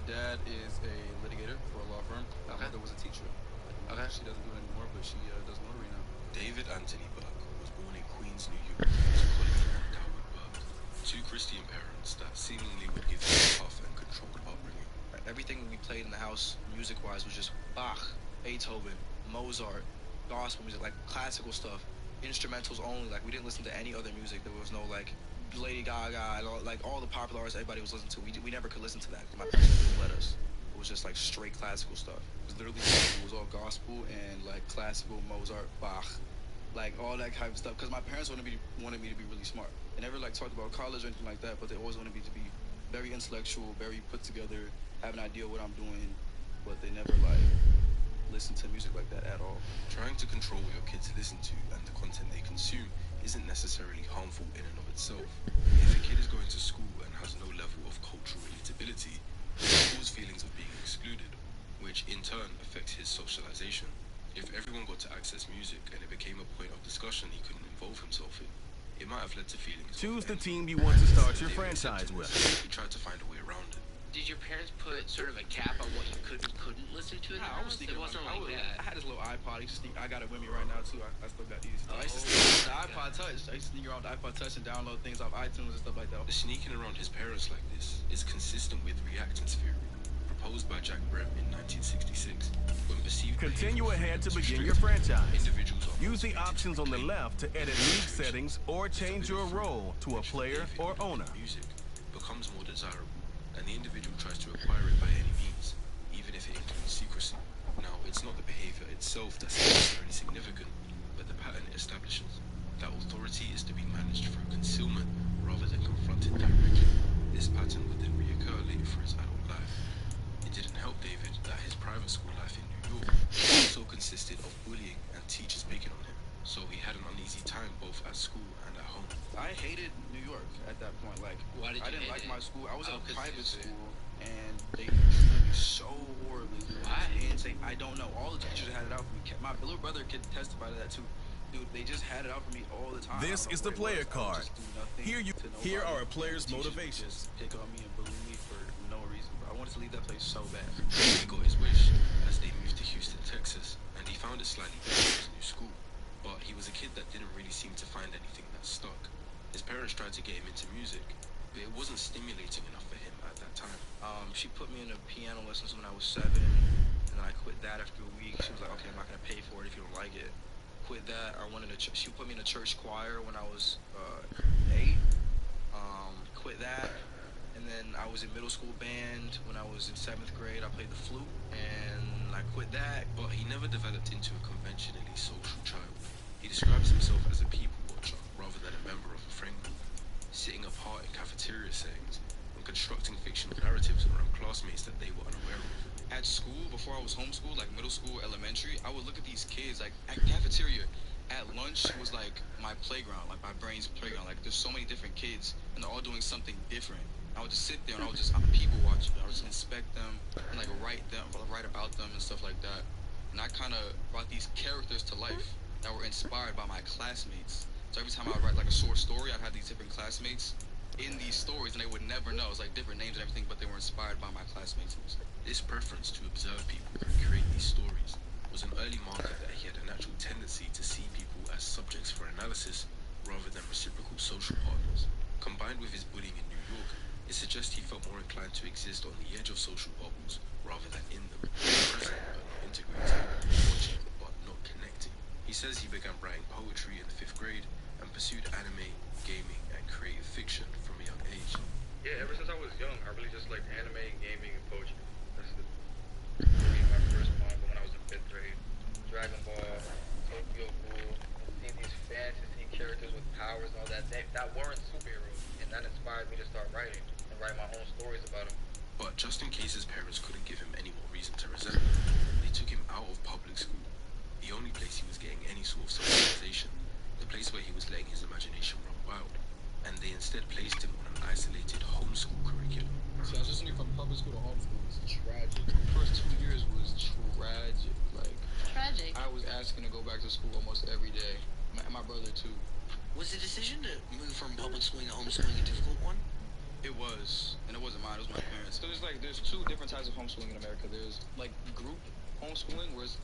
dad is a litigator for a law firm. My Okay. mother was a teacher. Okay. She doesn't do it anymore, but she does notary now. David Anthony Burke was born in Queens, New York, to Colleen and Dalwood Burke, two Christian parents that seemingly would give him a tough and controlled upbringing. Everything we played in the house, music-wise, was just Bach, Beethoven, Mozart, gospel music, like classical stuff, instrumentals only. Like we didn't listen to any other music. There was no like Lady Gaga and all the popular artists everybody was listening to. We never could listen to that because my parents wouldn't let us. It was just like straight classical stuff. It was literally it was all gospel and like classical, Mozart, Bach, like all that kind of stuff. Because my parents wanted me to be really smart. They never like talked about college or anything like that, but they always wanted me to be very intellectual, very put together, have an idea of what I'm doing, but they never like listen to music like that at all. Trying to control what your kids listen to and the content they consume isn't necessarily harmful in and of itself. If a kid is going to school and has no level of cultural relatability, it will cause feelings of being excluded, which in turn affects his socialization. If everyone got to access music and it became a point of discussion he couldn't involve himself in, it might have led to feelings. Choose the team you want to start your franchise with. He tried to find a way around it. Did your parents put sort of a cap on what you could and couldn't listen to in the I was house? thinking It wasn't I like that. had this little iPod. I got it with me right now too. I still got these. I used to Oh, the iPod Touch. I used to sneak around with the iPod Touch and download things off iTunes and stuff like that. Sneaking around his parents like this is consistent with reactance theory, proposed by Jack Brem in 1966, when perceived Continue behavioral ahead to freedoms begin restricted, your franchise. individuals are Use the motivated options on the claim left to edit league settings or change your role to a player or owner. Music becomes more desirable, and the individual tries to acquire it by any means, even if it includes secrecy. Now, it's not the behavior itself that's necessarily significant, but the pattern it establishes. That authority is to be managed through concealment rather than confronted directly. This pattern would then reoccur later for his adult life. It didn't help David that his private school life in New York also consisted of bullying and teachers picking on him, so he had an uneasy time both at school and at home. I hated New York at that point. Like, Why did I you didn't hate like it? my school. I was Oh, at a 'cause private it's- school, and they treated me so horribly. Why? Insane. I don't know. All the teachers had it out for me. My little brother could testify to that too. Dude, they just had it out for me all the time. This I don't is know the what it player was. I would card. just do nothing Here to are a nobody. player's Teachers would motivations. Just pick on me and bully me for no reason. But I wanted to leave that place so bad. He got his wish as they moved to Houston, Texas, and he found it slightly better in his new school. But he was a kid that didn't really seem to find anything that stuck. His parents tried to get him into music, but it wasn't stimulating enough for him at that time. She put me into piano lessons when I was 7, and I quit that after a week. She was like, "Okay, I'm not gonna pay for it if you don't like it." Quit that. I went into she put me in a church choir when I was 8. Quit that, and then I was in middle school band when I was in 7th grade. I played the flute, and I quit that. But he never developed into a conventionally social child. He describes himself as a people watcher rather than a member of a friend group, sitting apart in cafeteria settings and constructing fictional narratives around classmates that they were unaware of. At school, before I was homeschooled, like middle school, elementary, I would look at these kids, like at cafeteria, at lunch was like my playground, like my brain's playground. Like there's so many different kids, and they're all doing something different. I would just sit there and I'm people watching. I would just inspect them and like write about them and stuff like that. And I kind of brought these characters to life that were inspired by my classmates. So every time I would write like a short story, I'd have these different classmates in these stories, and they would never know. It's like different names and everything, but they were inspired by my classmates. This preference to observe people and create these stories was an early marker that he had a natural tendency to see people as subjects for analysis rather than reciprocal social partners. Combined with his bullying in New York, it suggests he felt more inclined to exist on the edge of social bubbles rather than in them, present but not integrated, watching but not connecting. He says he began writing poetry in the 5th grade and pursued anime, gaming, and creative fiction from a young age. Yeah, ever since I was young, I really just liked anime, gaming, and poetry. That's really my first manga when I was in 5th grade. Dragon Ball, Tokyo Ghoul, see these fantasy characters with powers and all that. That weren't superheroes, and that inspired me to start writing and write my own stories about them. But just in case his parents couldn't give him any more reason to resent him, they took him out of public school, the only place he was getting any sort of socialization, the place where he was letting his imagination run wild, and they instead placed him on an isolated homeschool curriculum. So transitioning from public school to homeschool was tragic. The first 2 years was tragic. Like, Tragic. I was asking to go back to school almost every day. My brother too. Was the decision to move from public schooling to homeschooling a difficult one? It was, and it wasn't mine. It was my parents. So there's two different types of homeschooling in America. There's like group homeschooling, where it's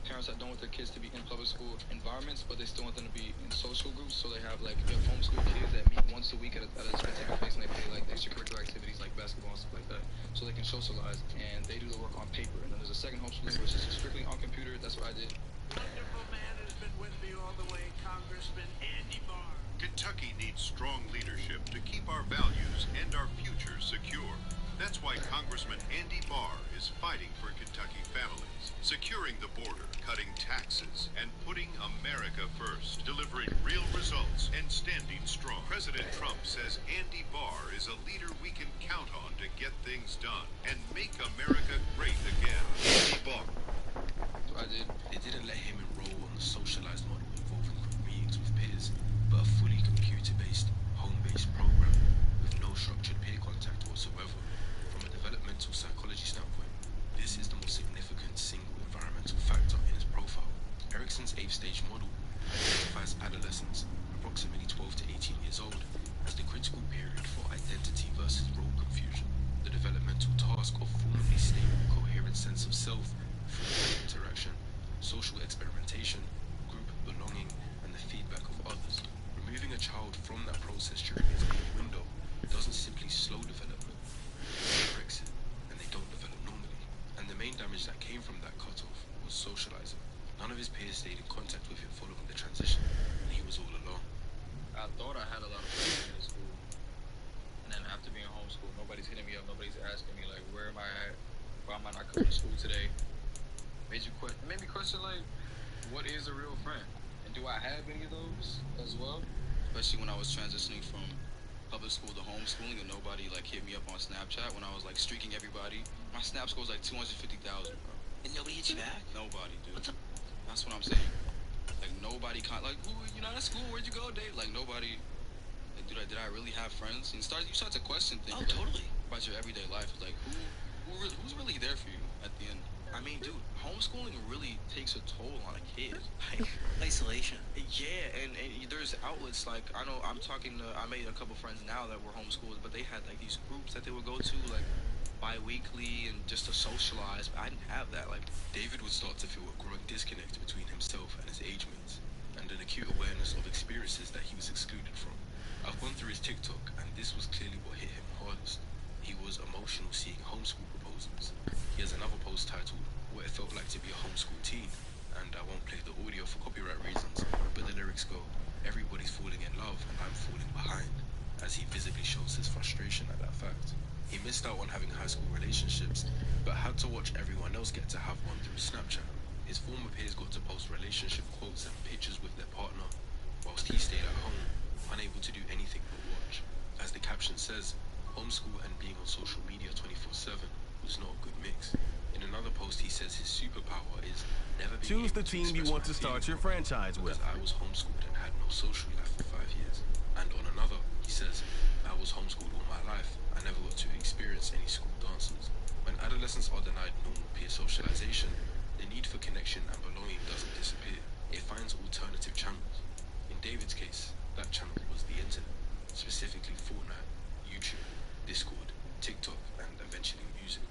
parents that don't want their kids to be in public school environments, but they still want them to be in social groups. So they have like you have homeschool kids that meet once a week at a specific place, and they play like extracurricular activities like basketball and stuff like that, so they can socialize. And they do the work on paper. And then there's a second homeschooling, which is strictly on computer. That's what I did. Wonderful man has been with me all the way, Congressman Andy Barr. Kentucky needs strong leadership to keep our values and our future secure. That's why Congressman Andy Barr is fighting for Kentucky families, securing the border, cutting taxes, and putting America first, delivering real results and standing strong. President Trump says Andy Barr is a leader we can count on to get things done and make America great again. Andy Barr. I did. It didn't let him enroll on the socialized model involving group meetings with peers, but a fully computer-based, home-based program with no structured peer contact whatsoever. From a developmental psychology standpoint, this is the most significant single environmental factor in his profile. Erickson's 8th-stage model identifies adolescents, approximately 12 to 18 years old, as the critical period for identity versus role confusion. The developmental task of formally stable, coherent sense of self, through interaction, social experimentation, group belonging, and the feedback of others. Removing a child from that process during his window doesn't simply slow development, it breaks it, and they don't develop normally. And the main damage that came from that cutoff was socializing. None of his peers stayed in contact with him following the transition, and he was all alone. I thought I had a lot of friends in school, and then after being homeschooled, nobody's hitting me up, nobody's asking me like, where am I at? Why am I not coming to school today? Made me question like, what is a real friend? And do I have any of those as well? Especially when I was transitioning from public school to homeschooling, and nobody like hit me up on Snapchat when I was like streaking everybody. My Snap score was like 250,000, bro. And nobody hits you back? Nobody, dude. That's what I'm saying. Like nobody like, who, you know, at school, where'd you go, Dave? Like nobody. Like, dude, did I really have friends? And you start to question things. Oh, totally. About your everyday life. Like who's really there for you at the end? I mean, dude, homeschooling really takes a toll on a kid. Like, Isolation. yeah, and there's outlets like I know I made a couple friends now that were homeschooled, but they had like these groups that they would go to like bi-weekly and just to socialize. But I didn't have that. Like, David would start to feel a growing disconnect between himself and his age mates, and an acute awareness of experiences that he was excluded from. I've gone through his TikTok, and this was clearly what hit him hardest. He was emotional seeing homeschool proposals. He has another post titled, What It Felt Like to Be a Homeschool Teen, and I won't play the audio for copyright reasons, but the lyrics go, everybody's falling in love and I'm falling behind, as he visibly shows his frustration at that fact. He missed out on having high school relationships, but had to watch everyone else get to have one through Snapchat. His former peers got to post relationship quotes and pictures with their partner, whilst he stayed at home, unable to do anything but watch. As the caption says, homeschool and being on social media 24/7 was not a good mix. In another post, he says his superpower is never being Choose able the to team you express want my to start feelings your franchise with. because I was homeschooled and had no social life for 5 years. And on another, he says, I was homeschooled all my life. I never got to experience any school dances. When adolescents are denied normal peer socialization, the need for connection and belonging doesn't disappear. It finds alternative channels. In David's case, that channel was the internet, specifically Fortnite, YouTube, Discord, TikTok, and eventually music.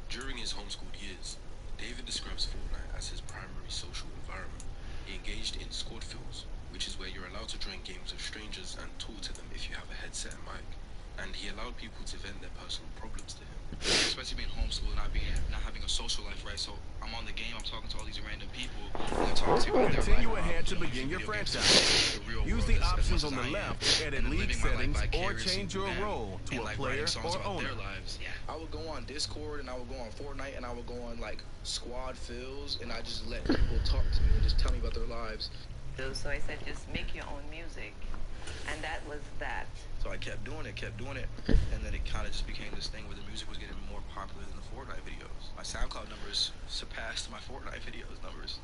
During his homeschooled years, David describes Fortnite as his primary social environment. He engaged in squad fills, which is where you're allowed to join games with strangers and talk to them if you have a headset and mic. And he allowed people to vent their personal problems to him. Especially being homeschooled, not having a social life, right? So I'm on the game, I'm talking to all these random people, and I'm talking to you about their Continue life. ahead to You know, begin your video games franchise. is the real Use world the as options much on as the I am. left to edit And league living my life settings or vicariously change your through them, role to and, a like, player writing songs or about owner. their lives. Yeah. I would go on Discord and I would go on Fortnite and I would go on like squad fills and I just let people talk to me and just tell me about their lives. So I said, just make your own music. And that was that. So I kept doing it, and then it kind of just became this thing where the music was getting more popular than the Fortnite videos. My SoundCloud numbers surpassed my Fortnite videos numbers.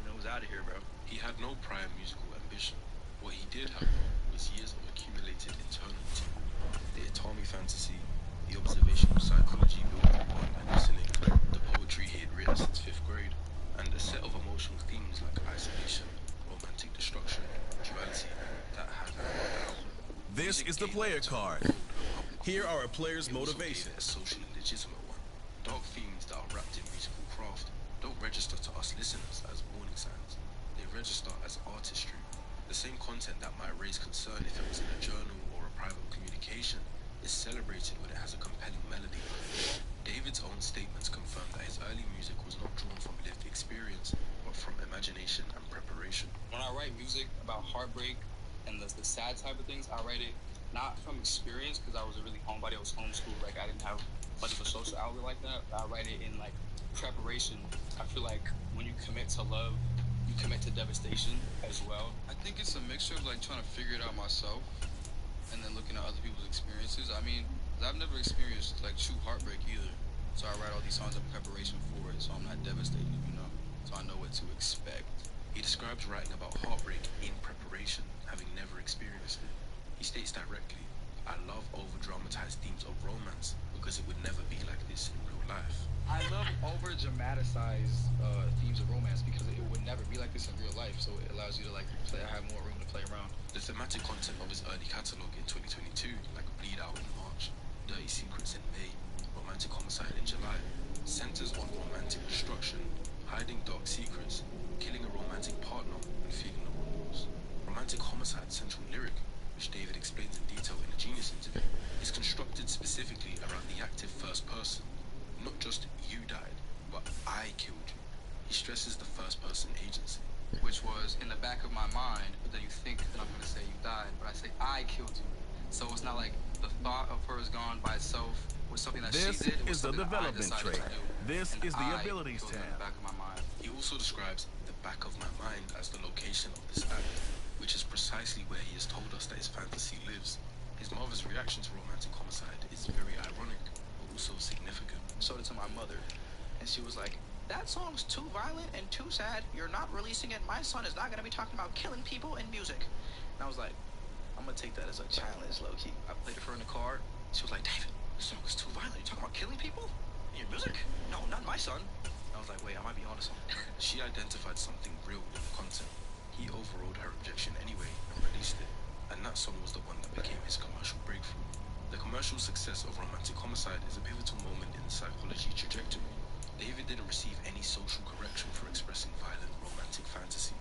And it was out of here, bro. He had no prior musical ambition. What he did have, though, was years of accumulated internal the Atami fantasy, the observational psychology built upon and listening, the poetry he had written since 5th grade, and a set of emotional themes like isolation, romantic destruction, duality that had This is the player card. Here are a player's It also gave motivation. it a socially legitimate one. Dark themes that are wrapped in musical craft don't register to us listeners as warning signs. They register as artistry. The same content that might raise concern if it was in a journal or a private communication is celebrated when it has a compelling melody. David's own statements confirm that his early music was not drawn from lived experience, but from imagination and preparation. When I write music about heartbreak and the sad type of things, I write it not from experience because I was a really homebody. I was homeschooled. Like I didn't have much of a social outlet like that. I write it in like preparation. I feel like when you commit to love, you commit to devastation as well. I think it's a mixture of like trying to figure it out myself and then looking at other people's experiences. I mean, I've never experienced like true heartbreak either. So I write all these songs in preparation for it so I'm not devastated, you know? So I know what to expect. He describes writing about heartbreak in preparation, having never experienced it. He states directly, I love over-dramatized themes of romance because it would never be like this in real life. I love over-dramatized themes of romance because it would never be like this in real life. So it allows you to like have more room to play around. The thematic content of his early catalogue in 2022, like Bleed Out in March, Dirty Secrets in May, Romantic Homicide in July, centers on romantic destruction, hiding dark secrets, killing a romantic partner, and feeling the remorse. Romantic Homicide's central lyric, which David explains in detail in a Genius interview, is constructed specifically around the active first person. Not just you died, but I killed you. He stresses the first person agency. Which was in the back of my mind, but then you think that I'm going to say you died, but I say I killed you. So it's not like the thought of her is gone by itself was something that This she did. It was is the something that I development decided tray. to do. This And is the I abilities killed her in tab. the back of my mind. He also describes the back of my mind as the location of this act, which is precisely where he has told us that his fantasy lives. His mother's reaction to Romantic Homicide is very ironic, but also significant. Showed it to my mother, and she was like, that song's too violent and too sad. You're not releasing it. My son is not going to be talking about killing people in music. And I was like, I'm going to take that as a challenge, low-key. I played it for her in the car. She was like, David, this song is too violent. You're talking about killing people in your music? No, not my son. I was like, wait, I might be onto something. She identified something real with the content. He overrode her objection anyway and released it, and that song was the one that became his commercial breakthrough. The commercial success of Romantic Homicide is a pivotal moment in the psychology trajectory. David didn't receive any social correction for expressing violent romantic fantasy.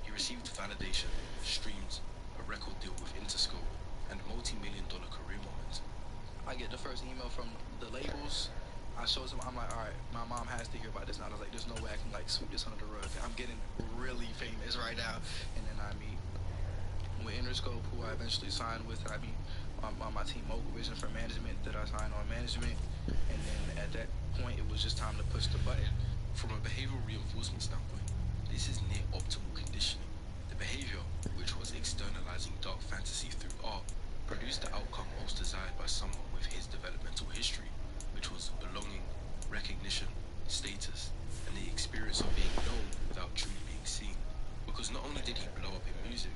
He received validation, streams, a record deal with Interscope, and multi-million-dollar career momentum. I get the first email from the labels. I show them, I'm like, all right, my mom has to hear about this now. I was like, there's no way I can like sweep this under the rug. I'm getting really famous right now. And then I meet with Interscope, who I eventually signed with, and I meet on my team Mogul Vision for management that I signed on management. And then at that point, it was just time to push the button. From a behavioral reinforcement standpoint, this is near optimal conditioning. The behavior, which was externalizing dark fantasy through art, produced the outcome most desired by someone with his developmental history, which was belonging, recognition, status, and the experience of being known without truly being seen. Because not only did he blow up in music,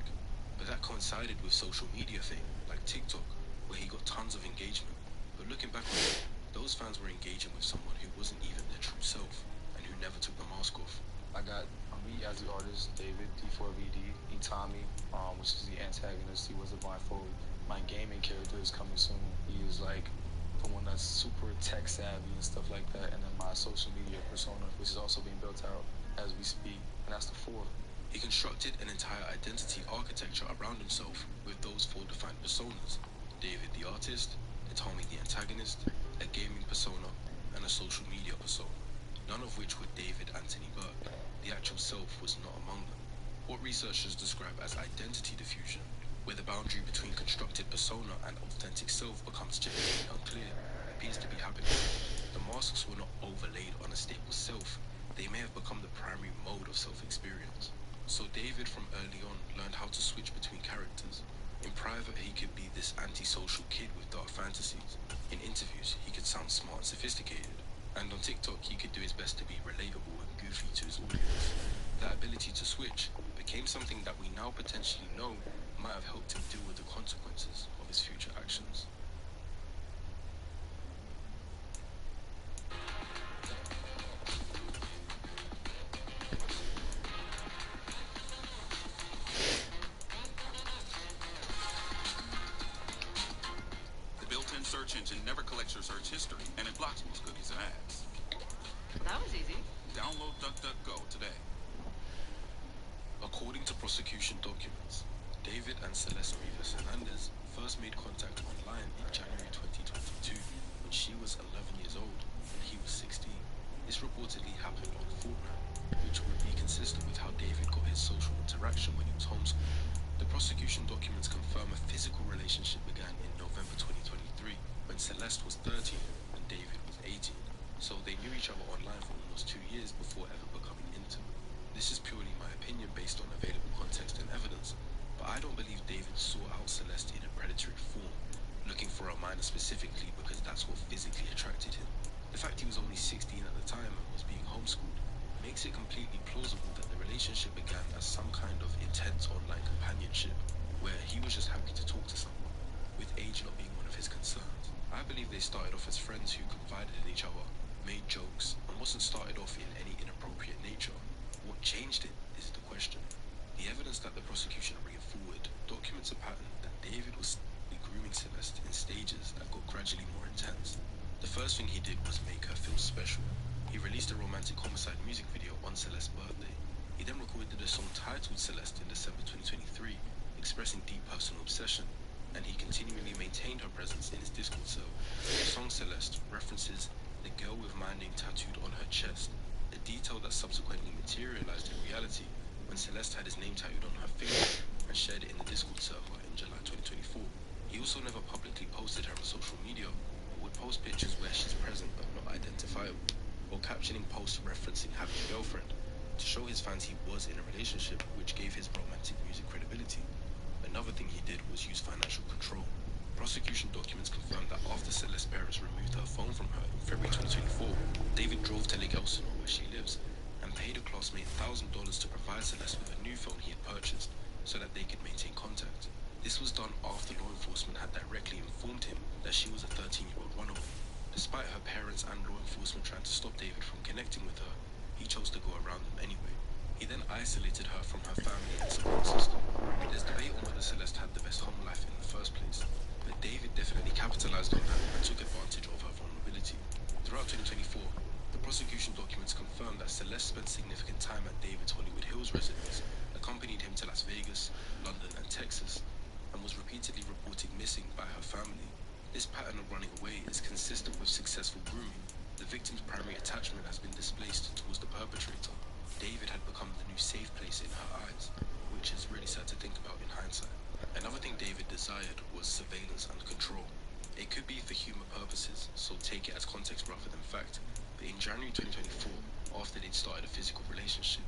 but that coincided with social media fame, like TikTok, where he got tons of engagement. But looking back on it, those fans were engaging with someone who wasn't even their true self, and who never took the mask off. I got me as the artist, David, D4VD, Itami, which is the antagonist. He was a blindfold. My gaming character is coming soon. He is like the one that's super tech savvy and stuff like that. And then my social media persona, which is also being built out as we speak. And that's the fourth. He constructed an entire identity architecture around himself with those four defined personas: David the artist, Itami the antagonist, a gaming persona, and a social media persona, none of which were David Anthony Burke. The actual self was not among them. What researchers describe as identity diffusion, where the boundary between constructed persona and authentic self becomes genuinely unclear, appears to be happening. The masks were not overlaid on a stable self, they may have become the primary mode of self-experience. So David from early on learned how to switch between characters. In private, he could be this antisocial kid with dark fantasies. In interviews, he could sound smart and sophisticated. And on TikTok, he could do his best to be relatable and goofy to his audience. That ability to switch became something that we now potentially know might have helped him deal with the consequences of his future actions. The built-in search collects your search history, and it blocks most cookies and ads. That was easy. Download DuckDuckGo today. According to prosecution documents, David and Celeste Rivas Hernandez first made contact online in January 2022 when she was 11 years old and he was 16. This reportedly happened on Fortnite, which would be consistent with how David got his social interaction when he was homeschooled. The prosecution documents confirm a physical relationship began in November 2023 when Celeste was 13 and David was 18. So they knew each other online for almost 2 years before ever becoming intimate. This is purely my opinion based on available context and evidence, but I don't believe David sought out Celeste in a predatory form, looking for a minor specifically because that's what physically attracted him. The fact he was only 16 at the time and was being homeschooled makes it completely plausible that the relationship began as some kind of intense online companionship, where he was just happy to talk to someone, with age not being one of his concerns. I believe they started off as friends who confided in each other, made jokes, and wasn't started off in any inappropriate nature. What changed it is the question. The evidence that the prosecution bring forward documents a pattern that David was grooming Celeste in stages that got gradually more intense. The first thing he did was make her feel special. He released a romantic homicide music video on Celeste's birthday. He then recorded a song titled Celeste in December 2023, expressing deep personal obsession, and he continually maintained her presence in his Discord server. The song Celeste references the girl with my name tattooed on her chest, a detail that subsequently materialized in reality when Celeste had his name tattooed on her finger and shared it in the Discord server in July 2024. He also never publicly posted her on social media, but would post pictures where she's present but not identifiable, or captioning posts referencing having a girlfriend, to show his fans he was in a relationship, which gave his romantic music credibility. Another thing he did was use financial control. Prosecution documents confirmed that after Celeste's parents removed her phone from her in February 2024, David drove to Lake Elsinore, where she lives, and paid a classmate $1,000 to provide Celeste with a new phone he had purchased so that they could maintain contact. This was done after law enforcement had directly informed him that she was a 13-year-old runaway. Despite her parents and law enforcement trying to stop David from connecting with her, he chose to go around them anyway. He then isolated her from her family and support system. There's debate on whether Celeste had the best home life in the first place, but David definitely capitalized on that and took advantage of her vulnerability. Throughout 2024, the prosecution documents confirmed that Celeste spent significant time at David's Hollywood Hills residence, accompanied him to Las Vegas, London, and Texas, and was repeatedly reported missing by her family. This pattern of running away is consistent with successful grooming. The victim's primary attachment has been displaced towards the perpetrator. David had become the new safe place in her eyes, which is really sad to think about in hindsight. Another thing David desired was surveillance and control. It could be for humor purposes, so take it as context rather than fact. But in January 2024, after they'd started a physical relationship,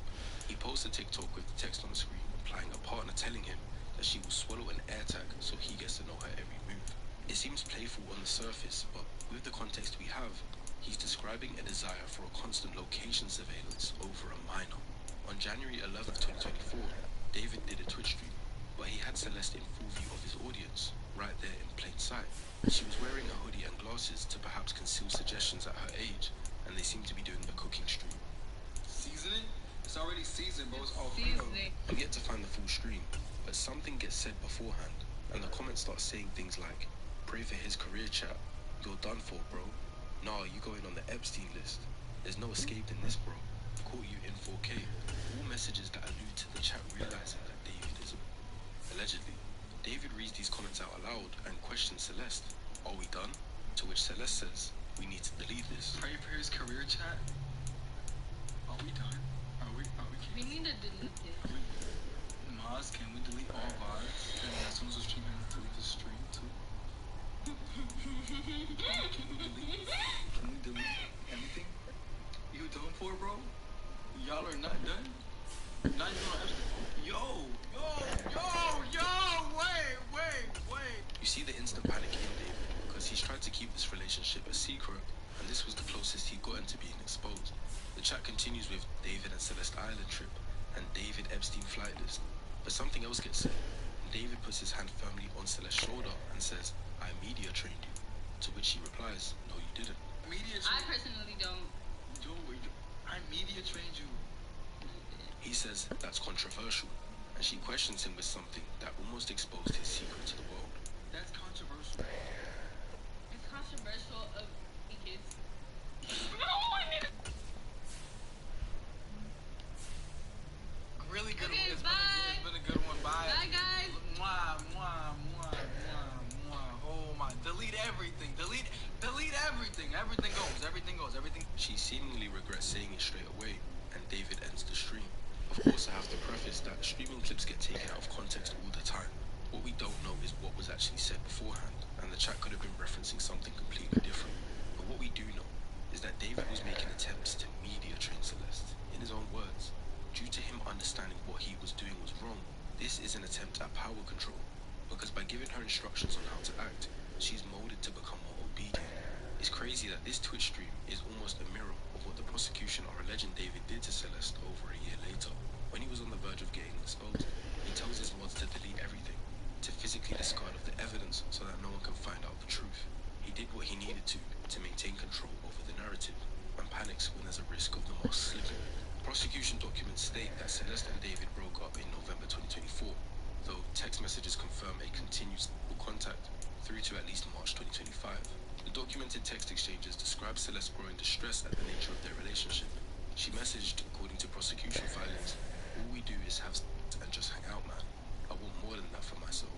he posted a TikTok with the text on the screen implying a partner telling him that she will swallow an AirTag so he gets to know her every move. It seems playful on the surface, but with the context we have, he's describing a desire for a constant location surveillance over a minor. On January 11th, 2024, David did a Twitch stream, but he had Celeste in full view of his audience, right there in plain sight. She was wearing a hoodie and glasses to perhaps conceal suggestions at her age, and they seemed to be doing a cooking stream. Seasoning? It's already seasoned, bro. It's Seasoning. I've yet to find the full stream, but something gets said beforehand, and the comments start saying things like, "Pray for his career, chat. You're done for, bro. Nah, you going on the Epstein list. There's no escaping this, bro. Caught you in 4K." All messages that allude to the chat realizing that David is allegedly. David reads these comments out aloud and questions Celeste. "Are we done?" To which Celeste says, "We need to delete this." Pray for his career, chat. Are we done? We need to delete it. Maz, can we delete all VODs? And as soon as the stream ends, delete the stream too. Can we delete everything? You done for, bro? Y'all are not done? Not even on Yo, wait. You see the instant panic in David because he's tried to keep this relationship a secret, and this was the closest he got into being exposed. The chat continues with David and Celeste Island trip and David Epstein flight list, but something else gets said. David puts his hand firmly on Celeste's shoulder and says, "I media trained you," to which she replies, "No, you didn't." I personally don't. I media trained you. He says that's controversial, and she questions him with something that almost exposed his secret to the world. That's controversial. It's controversial of kids. Really good Okay, one. bye. It's been a good one. Bye. Bye, guys. Mwah, mwah, mwah, mwah, mwah. Oh my. Delete everything. Delete everything. Everything goes. Everything. She seemingly regrets saying it straight away, and David ends the stream. Of course, I have to preface that streaming clips get taken out of context all the time. What we don't know is what was actually said beforehand, and the chat could have been referencing something completely different. But what we do know is that David was making attempts to media train Celeste, in his own words. Due to him understanding what he was doing was wrong, this is an attempt at power control, because by giving her instructions on how to act, she's molded to become more obedient. It's crazy that this Twitch stream is almost a mirror of what the prosecution are alleging David did to Celeste over a year later. When he was on the verge of getting exposed, he tells his mods to delete everything, to physically discard of the evidence so that no one can find out the truth. He did what he needed to maintain control over the narrative, and panics when there's a risk of the mask slipping. Prosecution documents state that Celeste and David broke up in November 2024, though text messages confirm a continued contact through to at least March 2025. The documented text exchanges describe Celeste growing distressed at the nature of their relationship. She messaged, according to prosecution filings, "All we do is have sex and just hang out, man. I want more than that for myself."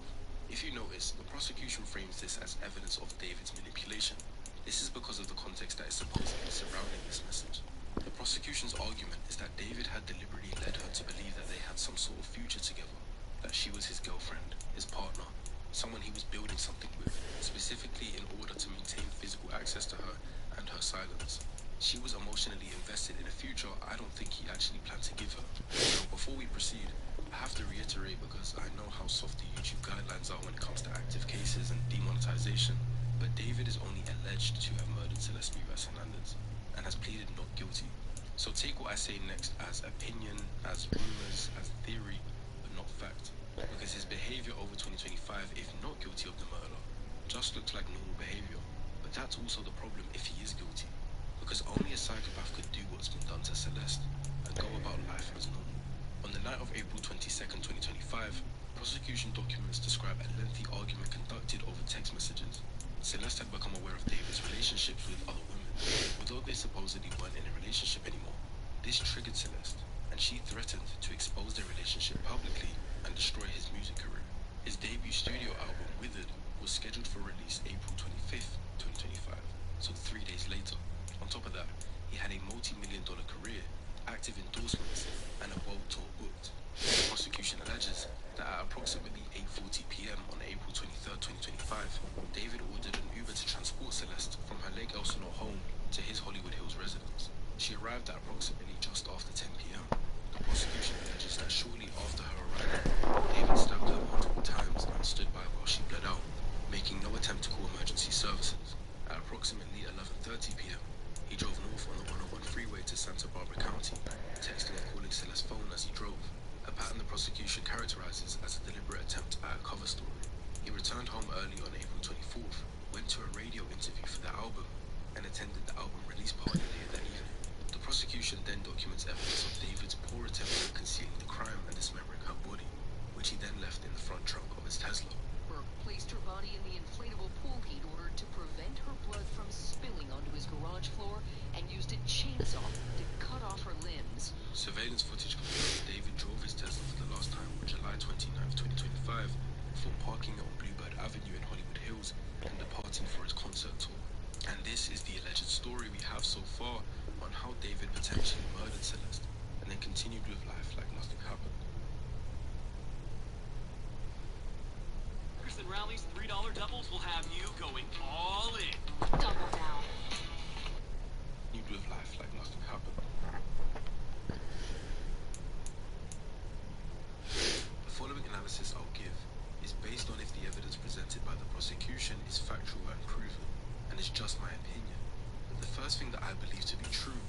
If you notice, the prosecution frames this as evidence of David's manipulation. This is because of the context that is supposedly surrounding this message. The prosecution's argument is that David had deliberately led her to believe that they had some sort of future together, that she was his girlfriend, his partner, someone he was building something with, specifically in order to maintain physical access to her and her silence. She was emotionally invested in a future I don't think he actually planned to give her. Now, before we proceed, I have to reiterate, because I know how soft the YouTube guidelines are when it comes to active cases and demonetization, but David is only alleged to have murdered Celeste Rivas Hernandez and has pleaded not guilty. So take what I say next as opinion, as rumors, as theory, but not fact. Because his behavior over 2025, if not guilty of the murder, just looks like normal behavior. But that's also the problem if he is guilty, because only a psychopath could do what's been done to Celeste and go about life as normal. On the night of April 22nd, 2025, prosecution documents describe a lengthy argument conducted over text messages. Celeste had become aware of David's relationships with other women, although they supposedly weren't in a relationship anymore. This triggered Celeste, and she threatened to expose their relationship publicly and destroy his music career. His debut studio album, Withered, was scheduled for release April 25th, 2025, so 3 days later. On top of that, he had a multi-million-dollar career, active endorsements, and a world tour booked. The prosecution alleges that at approximately 8:40 p.m. on April 23rd, 2025, David ordered an Uber to transport Celeste from her Lake Elsinore home to his Hollywood Hills residence. She arrived at approximately just after 10 p.m. The prosecution alleges that shortly after her arrival, David stabbed her multiple times and stood by while she bled out, making no attempt to call emergency services. At approximately 11:30 p.m., he drove north on the 101 freeway to Santa Barbara County, texting and calling Celeste's phone as he drove, a pattern the prosecution characterizes as a deliberate attempt at a cover story. He returned home early on April 24th, went to a radio interview for the album, and attended the album release party later that evening. The prosecution then documents evidence of David's poor attempt at concealing the crime and dismembering her body, which he then left in the front trunk of his Tesla. Burke placed her body in the inflatable pool heat order to prevent her blood from spilling onto his garage floor and used a chainsaw to cut off her limbs. Surveillance footage confirms David drove his Tesla for the last time on July 29th, 2025, before parking on Bluebird Avenue in Hollywood Hills and departing for his concert tour. And this is the alleged story we have so far on how David potentially murdered Celeste and then continued with life like nothing happened. And Rally's $3 doubles will have you going all in. Double down. You live life like nothing happened. The following analysis I'll give is based on if the evidence presented by the prosecution is factual and proven, and is just my opinion. The first thing that I believe to be true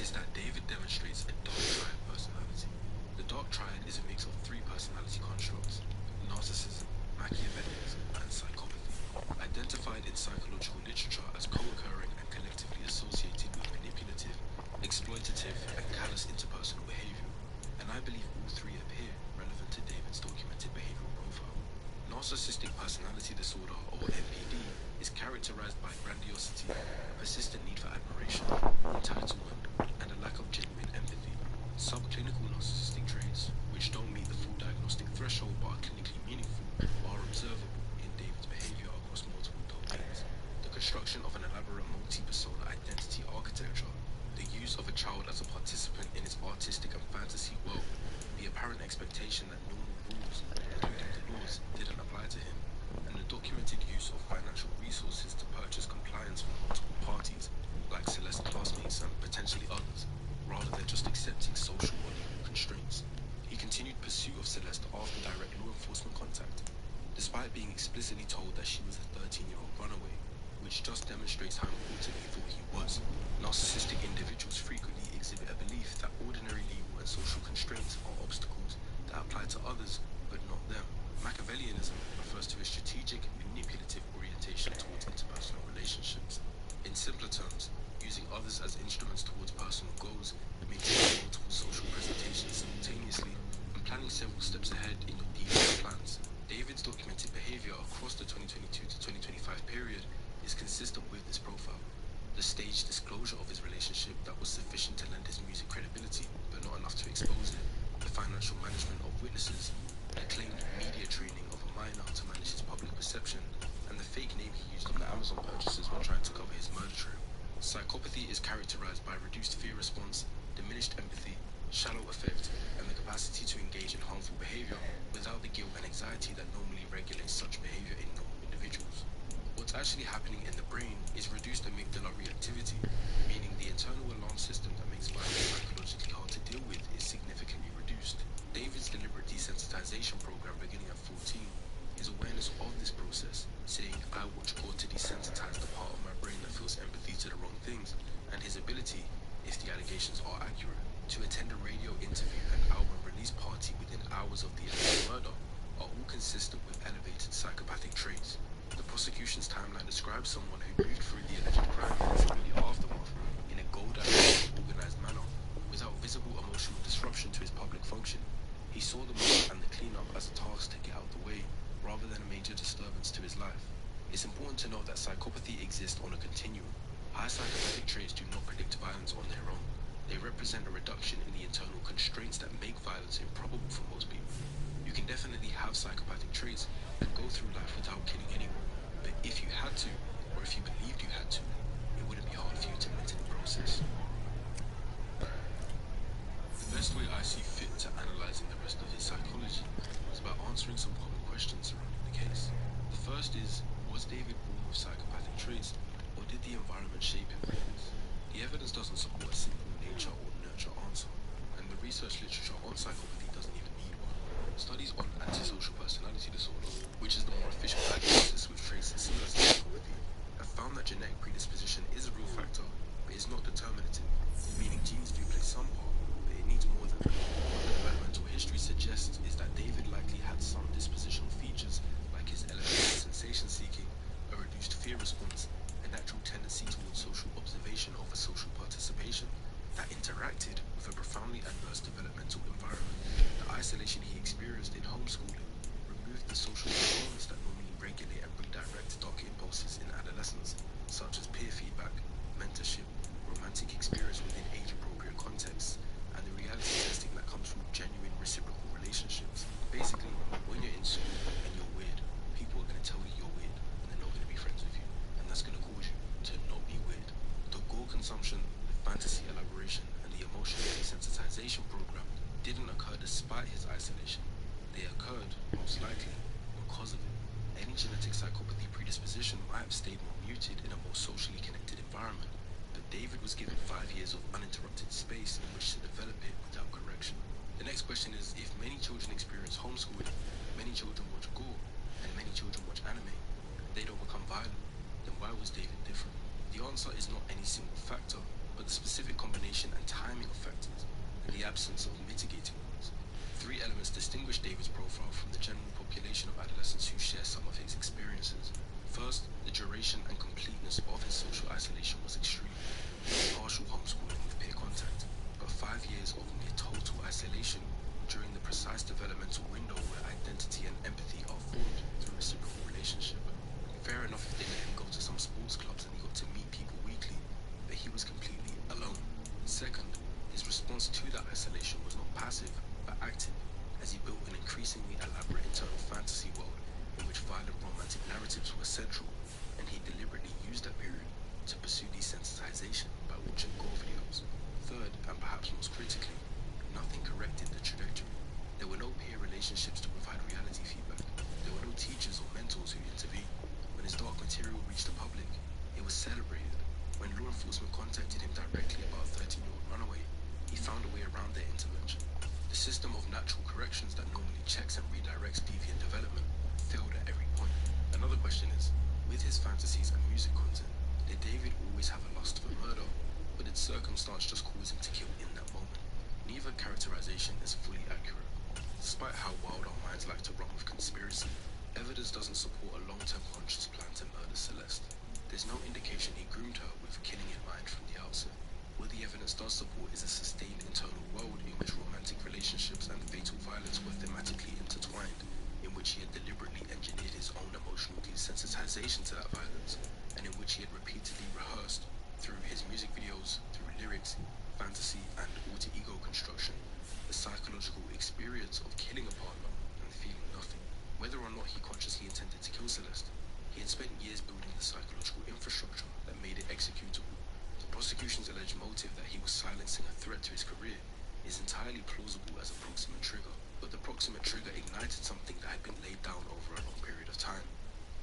is that David demonstrates a dark triad personality. The dark triad is a mix of 3 personality constructs: narcissism, Machiavellianism, and psychopathy, identified in psychological literature as co-occurring and collectively associated with manipulative, exploitative, and callous interpersonal behavior. And I believe all 3 appear relevant to David's documented behavioral profile. Narcissistic personality disorder, or NPD, is characterized characterized by grandiosity, a persistent need for admiration, entitlement, and a lack of genuine empathy. Subclinical narcissistic traits, which don't meet the full diagnostic threshold but are clinically meaningful, are observable in David's behavior across multiple domains. The construction of an elaborate multi-persona identity architecture, the use of a child as a participant in its artistic and fantasy world, the apparent expectation that normal rules, including the laws, didn't apply to him, and the documented use of financial resources to purchase compliance from multiple parties, like Celeste's classmates and potentially others, rather than just accepting social or legal constraints. He continued pursuit of Celeste after direct law enforcement contact, despite being explicitly told that she was a 13-year-old runaway, which just demonstrates how important he thought he was. Narcissistic individuals frequently exhibit a belief that ordinary legal and social constraints are obstacles that apply to others, but not them. Machiavellianism refers to a strategic, manipulative orientation towards interpersonal relationships. In simpler terms, using others as instruments towards personal goals, maintaining multiple social presentations simultaneously, and planning several steps ahead in your detailed plans. David's documented behavior across the 2022 to 2025 period is consistent with this profile. The staged disclosure of his relationship that was sufficient to lend his music credibility, but not enough to expose it. The financial management of witnesses, the claimed media training of a minor to manage his public perception, and the fake name he used on the Amazon purchases when trying to cover his murder trail. Psychopathy is characterized by reduced fear response, diminished empathy, shallow affect, and the capacity to engage in harmful behavior without the guilt and anxiety that normally regulates such behavior in normal individuals. What's actually happening in the brain is reduced amygdala reactivity, meaning the internal alarm system that makes violence psychologically hard to deal with is significantly reduced. David's deliberate desensitization program beginning at 14, his awareness of this process, saying, "I watch God to desensitize the part of my brain that feels empathy to the wrong things," and his ability, if the allegations are accurate, to attend a radio interview and album release party within hours of the alleged murder, are all consistent with elevated psychopathic traits. The prosecution's timeline describes someone who moved through the alleged crime and its immediate aftermath in a goal-directed, organized manner, without visible emotional disruption to his public function. He saw the murder and the cleanup as a task to get out of the way, rather than a major disturbance to his life. It's important to note that psychopathy exists on a continuum. High psychopathic traits do not predict violence on their own. They represent a reduction in the internal constraints that make violence improbable for most people. You can definitely have psychopathic traits and go through life without killing anyone, but if you had to, or if you believed you had to, it wouldn't be hard for you to mentally process. The best way I see fit to analyzing the rest of his psychology is by answering some common questions surrounding the case. The first is, was David born with psychopathic traits, or did the environment shape him like this? The evidence doesn't support a simple nature or nurture answer, and the research literature on psychopathy doesn't even need one. Studies on antisocial personality disorder, which is the more official diagnosis with traits similar to psychopathy, have found that genetic predisposition is a real factor, but is not determinative, meaning genes do play some part, but it needs more than that. What the developmental history suggests is that David likely had some dispositional features like his elevated sensation seeking, a reduced fear response, a natural tendency towards social observation over social participation that interacted with a profoundly adverse developmental environment. The isolation he experienced in homeschooling removed the social components that normally regulate and redirect dark impulses in adolescence, such as peer feedback, mentorship, romantic experience within age-appropriate contexts, and the reality testing that comes from genuine reciprocal relationships. Basically, when you're in school and you're weird, people are going to tell you you're weird, and they're not going to be friends with you, and that's going to cause you to not be weird. The gore consumption, the fantasy elaboration, and the emotional desensitization program didn't occur despite his isolation. They occurred, most likely, because of it. Any genetic psychopathy predisposition might have stayed more muted in a more socially connected environment, but David was given 5 years of uninterrupted space in which to develop it without correction. The next question is, if many children experience homeschooling, many children watch gore, and many children watch anime, they don't become violent, then why was David different? The answer is not any single factor, but the specific combination and timing of factors, and the absence of mitigating ones. 3 elements distinguish David's profile from the general population of adolescents who share some of his experiences. First, the duration and completeness of his social isolation was extreme. Partial homeschooling with peer contact, but 5 years of near total isolation during the precise developmental window where identity and empathy are formed through reciprocal relationship. Fair enough if they let him go to some sports clubs and he got to meet people weekly, but he was completely alone. Second, his response to that isolation was not passive, but active, as he built an increasingly elaborate internal fantasy world in which violent romantic narratives were central, and he deliberately used that period to pursue desensitization by watching gore videos. Third, and perhaps most critically, nothing corrected the trajectory. There were no peer relationships to provide reality feedback. There were no teachers or mentors who intervened. When his dark material reached the public, it was celebrated. When law enforcement contacted him directly about a 13-year-old runaway, he found a way around their intervention. The system of natural corrections that normally checks and redirects deviant development failed at every point. Another question is, with his fantasies and music content, did David always have a lust for murder, or did circumstance just cause him to kill in that moment? Neither characterization is fully accurate. Despite how wild our minds like to run with conspiracy, evidence doesn't support a long-term conscious plan to murder Celeste. There's no indication he groomed her with killing in mind from the outset. What the evidence does support is a sustained internal world in which romantic relationships and fatal violence were thematically intertwined, in which he had deliberately engineered his own emotional desensitization to that violence, and in which he had repeatedly rehearsed, through his music videos, through lyrics, fantasy, and alter ego construction, the psychological experience of killing a partner and feeling nothing. Whether or not he consciously intended to kill Celeste, he had spent years building the psychological infrastructure that made it executable. The prosecution's alleged motive that he was silencing a threat to his career is entirely plausible as a proximate trigger, but the proximate trigger ignited something that had been laid down over a long period of time.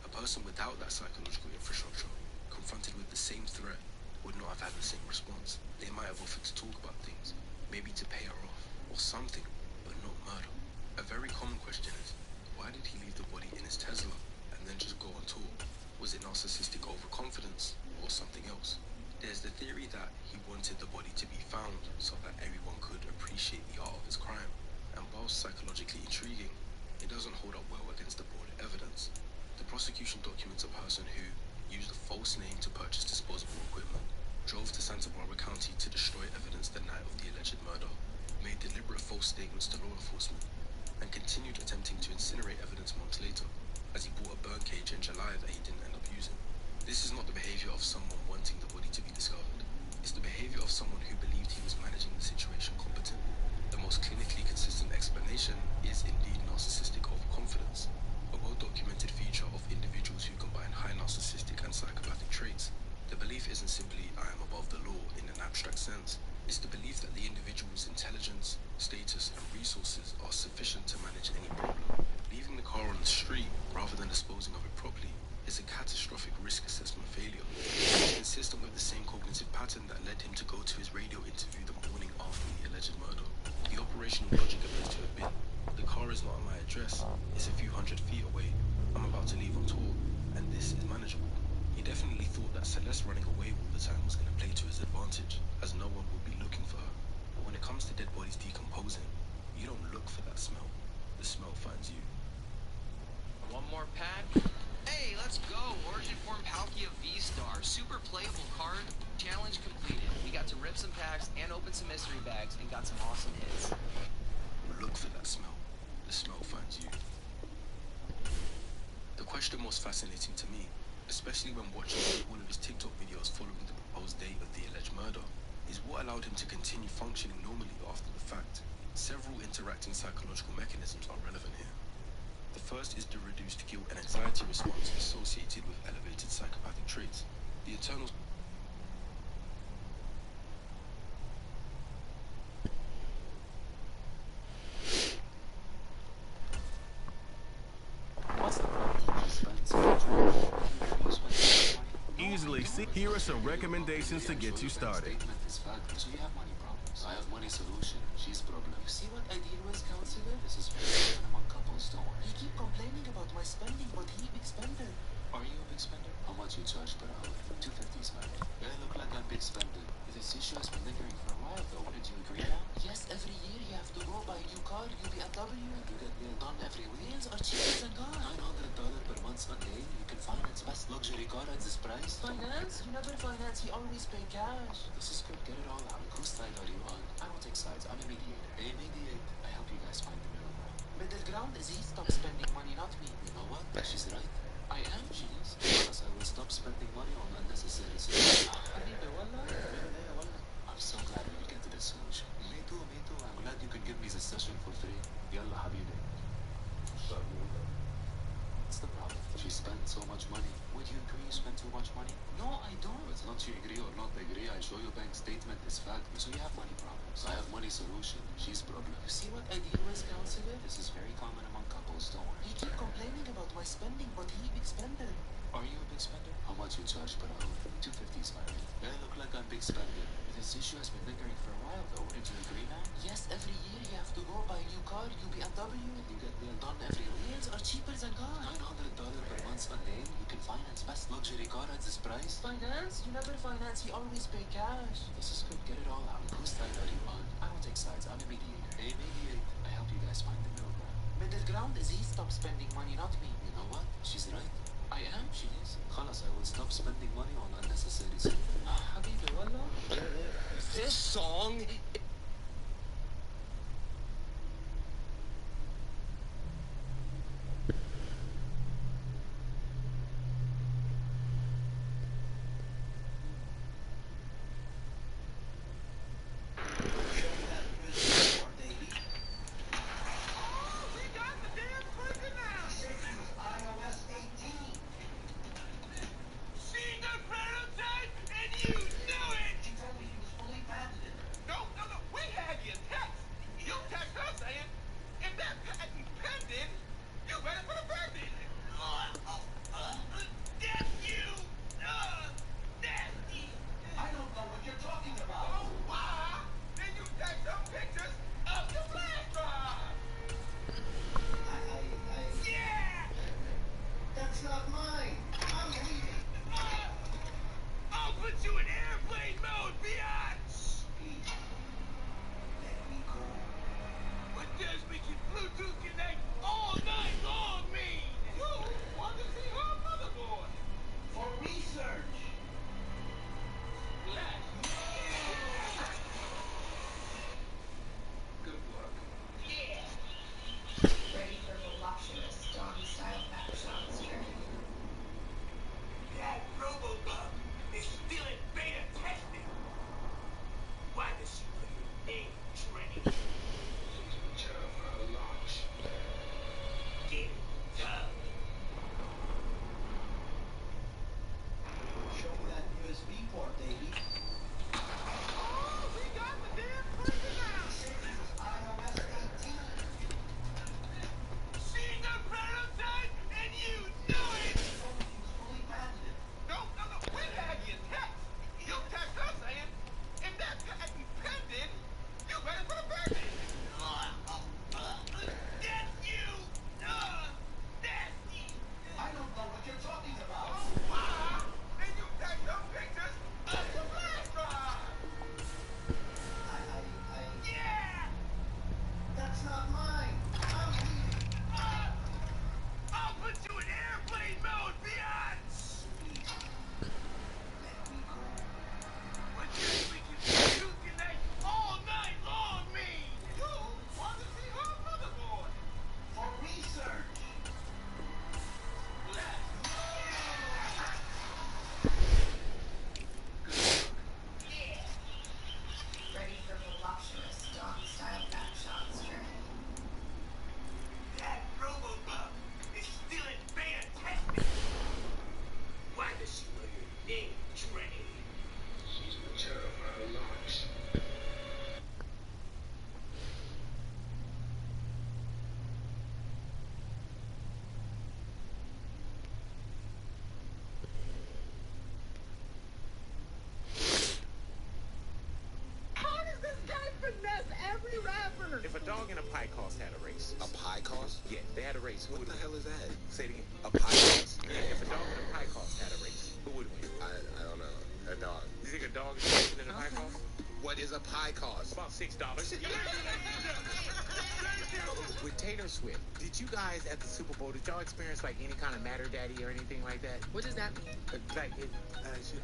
A person without that psychological infrastructure, confronted with the same threat, would not have had the same response. They might have offered to talk about things, maybe to pay her off, or something, but not murder. A very common question is, why did he leave the body in his Tesla and then just go on tour? Was it narcissistic overconfidence or something else? There's the theory that he wanted the body to be found so that everyone could appreciate the art of his crime. And whilst psychologically intriguing, it doesn't hold up well against the broader evidence. The prosecution documents a person who used a false name to purchase disposable equipment, drove to Santa Barbara County to destroy evidence the night of the alleged murder, made deliberate false statements to law enforcement, and continued attempting to incinerate evidence months later, as he bought a burn cage in July that he didn't end up using. This is not the behavior of someone wanting the body to be discovered. It's the behavior of someone who believed he was managing the situation competently. The most clinically consistent explanation is indeed narcissistic overconfidence, a well-documented feature of individuals who combine high narcissistic and psychopathic traits. The belief isn't simply I am above the law in an abstract sense. It's the belief that the individual's intelligence, status, and resources are sufficient to manage any problem. Leaving the car on the street rather than disposing of it properly is a catastrophic risk assessment failure. It's consistent with the same cognitive pattern that led him to go to his radio interview the morning after the alleged murder. The operational logic appears to have been, the car is not at my address, it's a few hundred feet away, I'm about to leave on tour, and this is manageable. He definitely thought that Celeste running away all the time was going to play to his advantage, as no one would be looking for her. But when it comes to dead bodies decomposing, you don't look for that smell. The smell finds you. One more pack? Hey, let's go! Origin Form Palkia V-Star. Super playable card. Challenge completed. We got to rip some packs and open some mystery bags and got some awesome hits. Look for that smell. The smell finds you. The question most fascinating to me, especially when watching all of his TikTok videos following the proposed date of the alleged murder, is what allowed him to continue functioning normally after the fact. Several interacting psychological mechanisms are relevant here. The first is the reduced guilt and anxiety response associated with elevated psychopathic traits. The internal Easily see. Here are some recommendations to get you started. So you have money problems. I have money solution. She's problem. You see what I deal with, counselor? This is very common among couples, don't worry. You keep complaining about my spending, but he big spender. Are you a big spender? How much you charge per hour? $250, man. I look like I'm big spender. This issue has been lingering for a while, though. Did you agree now? Yes, every year you have to go buy a new car, new BMW. You get nailed on every week. Wheels are cheaper than cars. $900 per month on day. You can finance best luxury car at this price. Finance? You never finance, you always pay cash. This is good. Get it all out. Whose side are you on? I don't take sides. I'm a mediator. A mediator. I help you guys find the middle ground. Middle ground is he. Stop spending money, not me. You know what? She's right. I am. She is. will stop spending money on unnecessary things. I'm so glad we will get to this solution. Me too, me too. I'm glad you could give me this session for free. Yalla habibi. What's the problem? She spent so much money. Would you agree you spend too much money? No, I don't. It's not you agree or not agree. I show you bank statement. It's fact. So you have money problems. I have money solution. She's problem. You see what I deal with, counselor? This is very common among couples. Don't worry. He keep complaining about my spending, but he big spender. Are you a big spender? How much you charge per hour? $250 is fine. I look like I'm big spender. This issue has been lingering for a while, though. Would you agree now? Yes, every year you have to go buy a new car, new BMW, and you get nailed on every wheels are cheaper than cars. $900 per month on name. You can finance best luxury car at this price. Finance? You never finance. You always pay cash. This is good. Get it all out. Whose side are you on? I don't take sides. I'm a mediator. A mediator. I help you guys find the middle ground. Middle ground is he stop spending money, not me. You know what? She's right. I am. She is. خلاص, I will stop spending money on unnecessary things. حبيبي والله. This song. If a dog and a pie cost had a race. A pie cost? Yeah, they had a race. Who What would the win? hell is that? Say it again. A pie cost? Yeah, if a dog and a pie cost had a race, who would win? I don't know. A dog. You think a dog is faster than a pie cost? What is a pie cost? About $6. With Taylor Swift, did you guys at the Super Bowl, did y'all experience like any kind of Matter Daddy or anything like that? What does that mean? Like,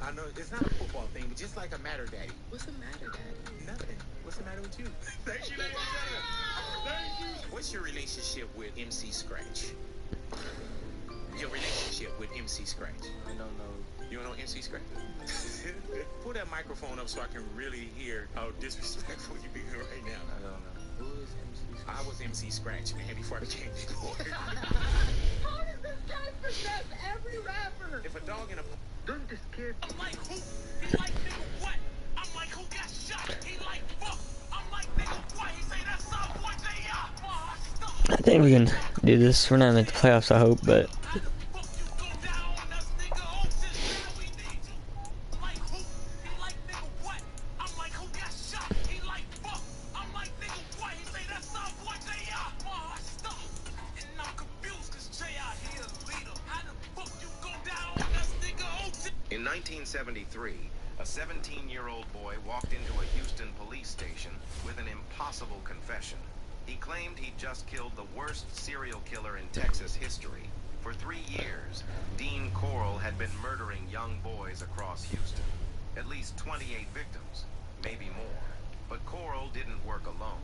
I know it's not a football thing, but just like a Matter Daddy. What's a Matter Daddy? Nothing. What's the matter with you? Thank you, ladies and gentlemen. Thank you. What's your relationship with MC Scratch? your relationship with MC Scratch? I don't know. You don't know MC Scratch? Pull that microphone up so I can really hear how disrespectful you being right now. I don't know. Who is MC Scratch? I was MC Scratch, man, before I became the boy. How does this guy possess every rapper? If a dog in a... Don't this kid... I'm like who? He like nigga what? I'm like who got shot? He like fuck. I'm like nigga what? He say that's some boy they are. I think we can do this. We're not in the playoffs, I hope, but In 1973, a 17-year-old boy walked into a Houston police station with an impossible confession. He claimed he'd just killed the worst serial killer in Texas history. For 3 years, Dean Coral had been murdering young boys across Houston. At least 28 victims, maybe more. But Coral didn't work alone.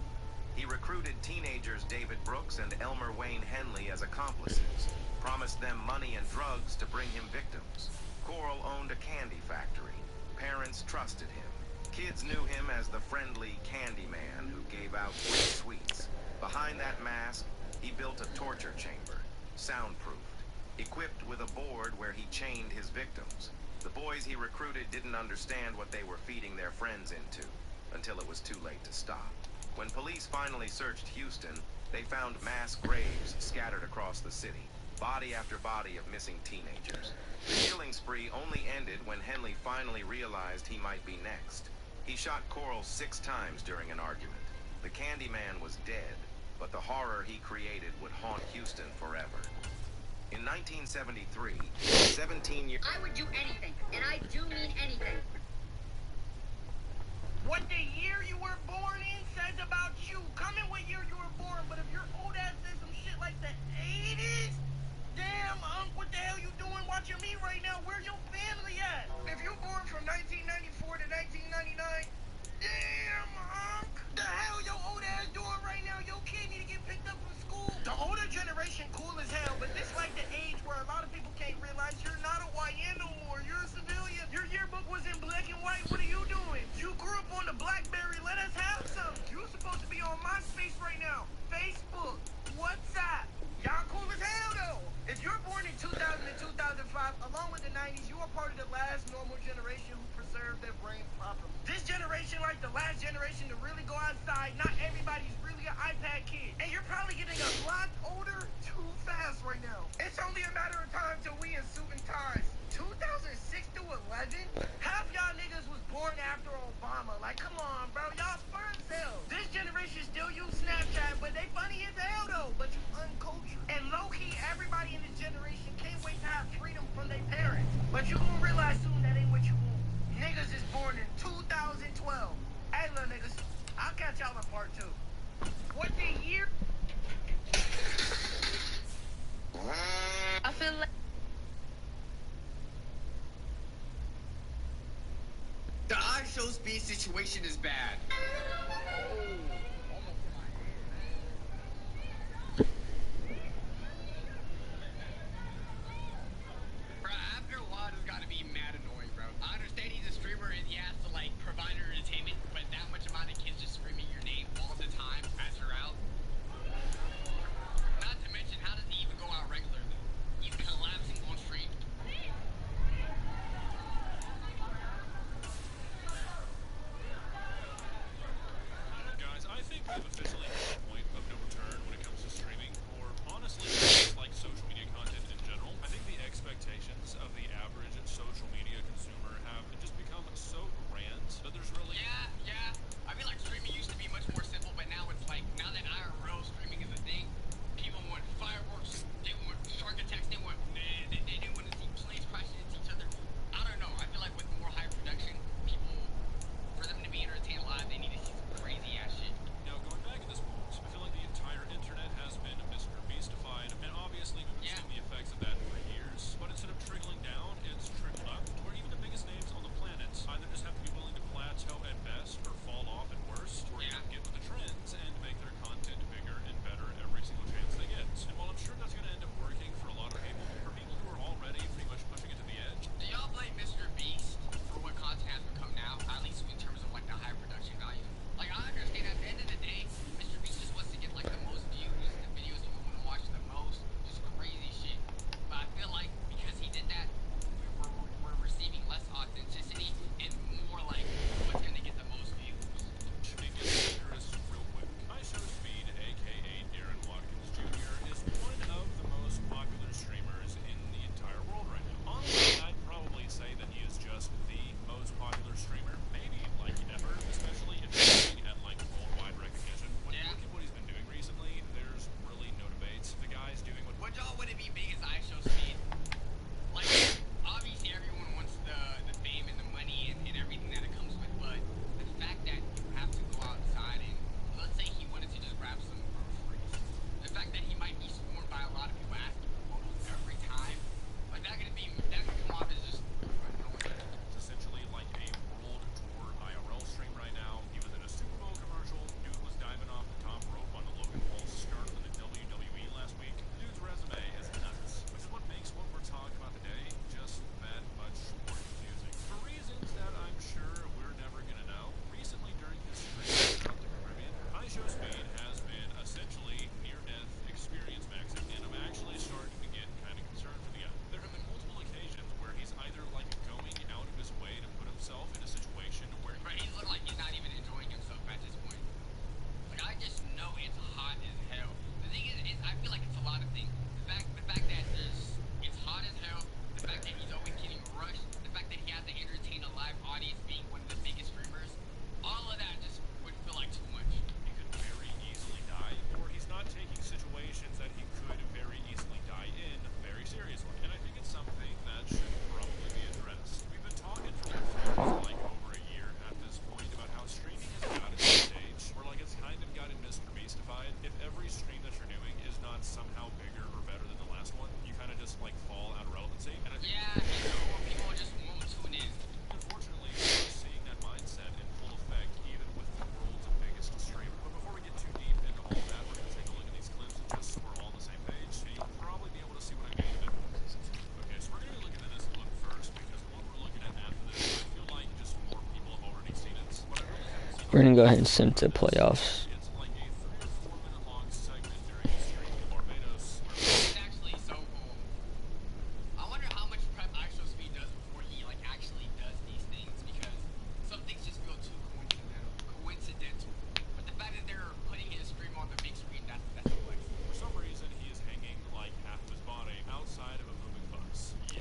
He recruited teenagers David Brooks and Elmer Wayne Henley as accomplices, promised them money and drugs to bring him victims. Coral owned a candy factory. Parents trusted him. Kids knew him as the friendly candy man who gave out free sweets. Behind that mask, he built a torture chamber, soundproofed, equipped with a board where he chained his victims. The boys he recruited didn't understand what they were feeding their friends into, until it was too late to stop. When police finally searched Houston, they found mass graves scattered across the city, body after body of missing teenagers. The killing spree only ended when Henley finally realized he might be next. He shot Coral 6 times during an argument. The Candyman was dead, but the horror he created would haunt Houston forever. In 1973, 17-year... I would do anything, and I do mean anything. What the year you were born in says about you. Comment what year you were born, but if your old ass says some shit like the 80s, damn, what the hell you doing watching me right now? Where your family at? If you born from 1994 to 1999, damn, the hell your old ass doing right now? Your kid need to get picked up from school. The older generation cool as hell, but this like the age where a lot of people can't realize you're not a YN no more. You're a civilian. Your yearbook was in black and white. What are you doing? You grew up on the BlackBerry. Let us have some. You're supposed to be on MySpace right now. Facebook. WhatsApp. Y'all cool as hell though. If you're born in 2000 and 2005, along with the 90s, you are part of the last normal generation who preserved their brains properly. This generation, like the last generation to really go outside, not everybody's really an iPad kid. And you're probably getting a lot older too fast right now. It's only a matter of time till we in suit and ties. 2006 to 11? Half y'all niggas was born after Obama. Like, come on, bro. Y'all sperm cells. This generation still use Snapchat, but they funny as hell, though. But you uncultured. And low-key, everybody in this generation can't wait to have freedom from their parents. But you gonna realize soon that ain't what you want. Niggas is born in 2012. Hey, little niggas, I'll catch y'all in part 2. What the year? I feel like The I show speed situation is bad. Bro, after a while, it's gotta be mad annoying, bro. I understand he's a streamer and he has to, like, provide entertainment, but that much amount of kids just screaming your name all the time as you're out. Not to mention, how does he even go out regularly? He's collapsing on stream. Guys, I think we've officially hit the point of no return when it comes to streaming, or honestly, just like social media content in general. I think the expectations of the average social media consumer have just become so grand that there's really... Yeah. I feel like streaming used to be much more simple, but now it's like, now that IRL streaming is a thing, people want fireworks, they want shark attacks, they want to see planes crashing into each other. I don't know. I feel like with more high production, people, for them to be entertained live, they need to see some crazy ass shit. Now, going back into everything. The fact that it's hot as hell. The fact that he's always getting rushed. The fact that he has to entertain a live audience, being one of the biggest streamers. All of that just would feel like too much. He could very easily die, or he's not taking situations that he could very easily die in very seriously. And I think it's something that should probably be addressed. We've been talking for like over a year at this point about how streaming has gotten to the stage where like it's kind of gotten Mr. Beastified. If every stream that you're doing is not somehow bigger or better than the last one, you kind of just like fall out of relevancy. And I think People just won't tune in. Unfortunately, we're seeing that mindset in full effect even with the world's biggest streamer. But before we get too deep into all of that, we're going to take a look at these clips just so we're all on the same page, and you'll probably be able to see what I mean a bit more. Okay, so we're going to be looking at this clip first because what we're looking at after this, I feel like just more people have already seen it. But I really haven't seen it. We're gonna go ahead and send to playoffs. It's like a 3 or 4 minute long segment during a stream in Barbados where It's actually so cool. I wonder how much prep Actual Speed does before he like actually does these things, because some things just feel too coincidental. But the fact that they're putting his stream on the big screen, that's too much. for some reason he is hanging like half of his body outside of a moving bus. Yeah.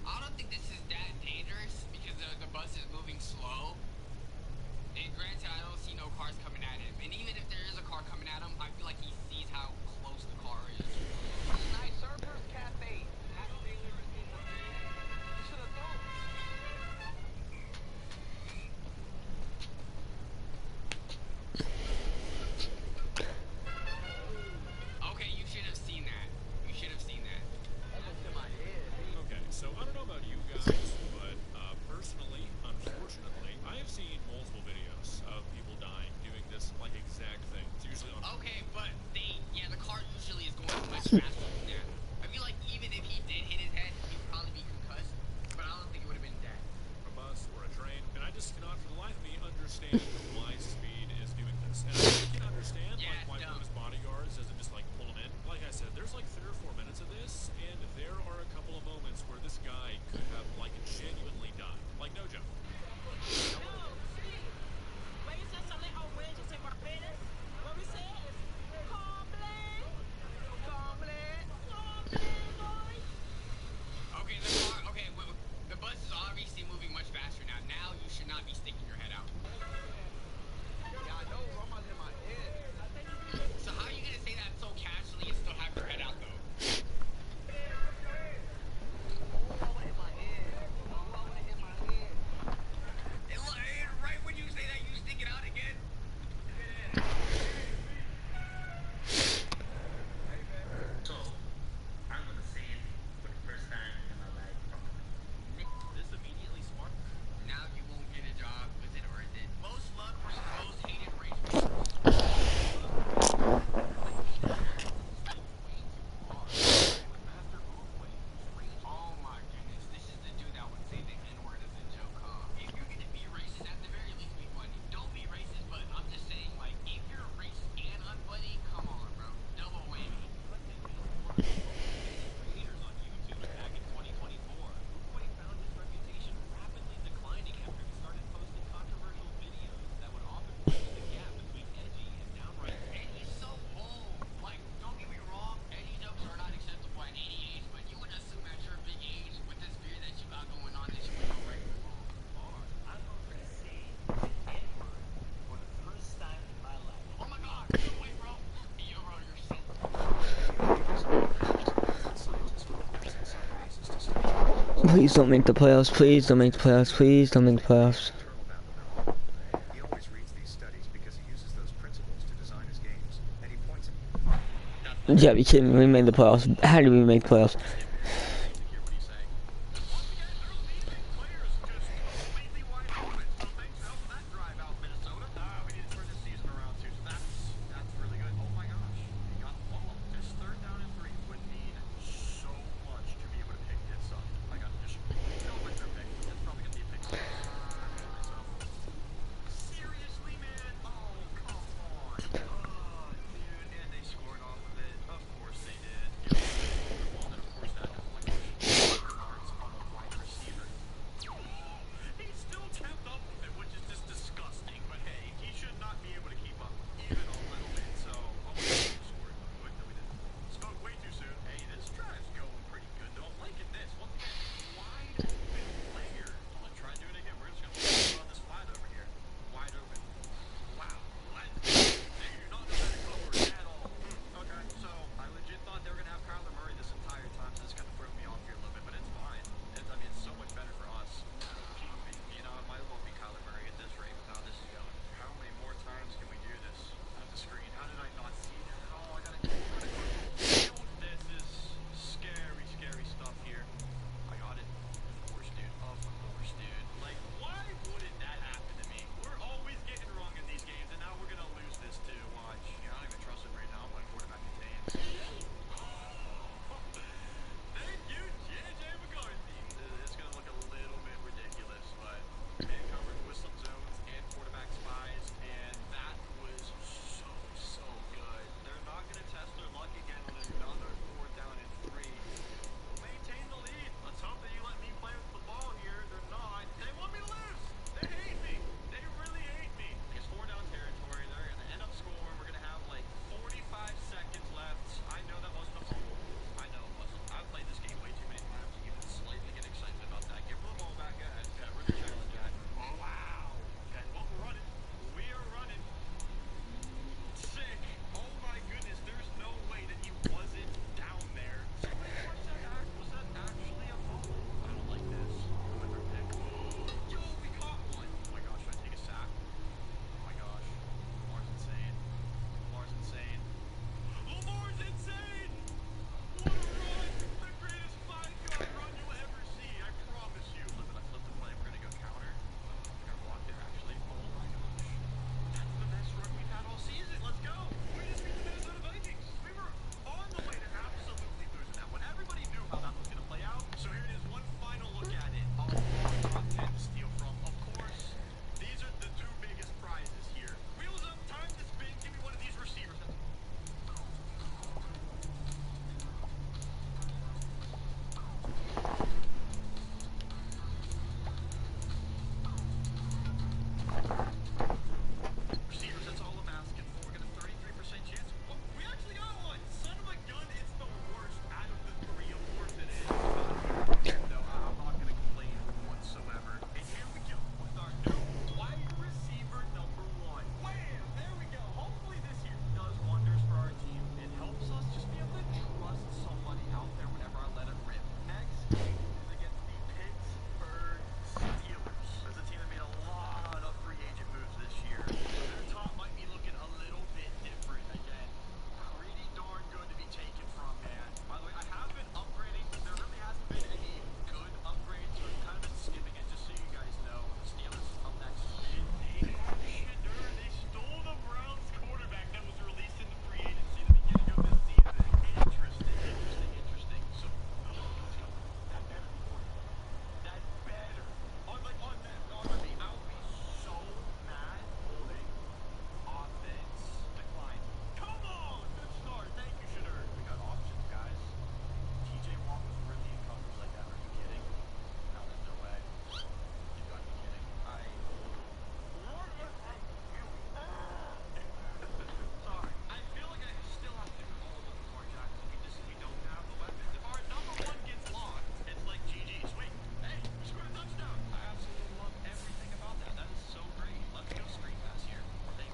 I don't think this is that dangerous because the bus is moving slow. And granted, I don't see no cars coming at him. And even if there is a car coming at him, I feel like he sees how close the car is. Night Surfers Cafe. You should have known. Okay, you should have seen that. You should have seen that. Okay, so I don't know about you guys, but personally, unfortunately, I have seen multiple videos of people dying doing this like exact thing. It's usually on. Okay, but the car usually is going much faster than that. I feel like even if he did hit his head, he would probably be concussed, but I don't think it would have been that. A bus or a train, and I just cannot for the life of me understand why Speed is doing this. And I can understand like why one of his bodyguards doesn't just like pull him in. Like I said, there's like 3 or 4 minutes of this, and there are a couple of moments where this guy could have like genuinely died. Like no joke. The bus is obviously moving much faster now. Now you should not be sticking your head out. So how are you gonna say that so casually and still have your head out though? Right when you say that, you stick it out again. So, I'm gonna say it for the first time in my life. This immediately sparked. Now you won't get a job. Was it worth it? Most love versus most hated race. Oh my goodness, this is the dude that would say the N-word as a joke, huh? If you're gonna be racist, at the very least be funny. Don't be racist, but I'm just saying, like, if you're racist and unfunny, come on, bro. Double whammy. Creators on YouTube back in 2024. Boy found his reputation rapidly declining after he started posting controversial videos that would often bridge the gap between edgy and downright. And he's so old. Like, don't get me wrong, Eddie jokes are not acceptable at any age, but you would assume at your big age with this beard that you got going on that you would know right from wrong. I'm gonna say the N-word for the first time in my life. Oh my god, no way, bro. Yo, bro, you're so Please don't make the playoffs. Please don't make the playoffs. Please don't make the playoffs. He always reads these studies because he uses those principles to design his games, and he points Yeah, you kidding me? We made the playoffs. How did we make the playoffs?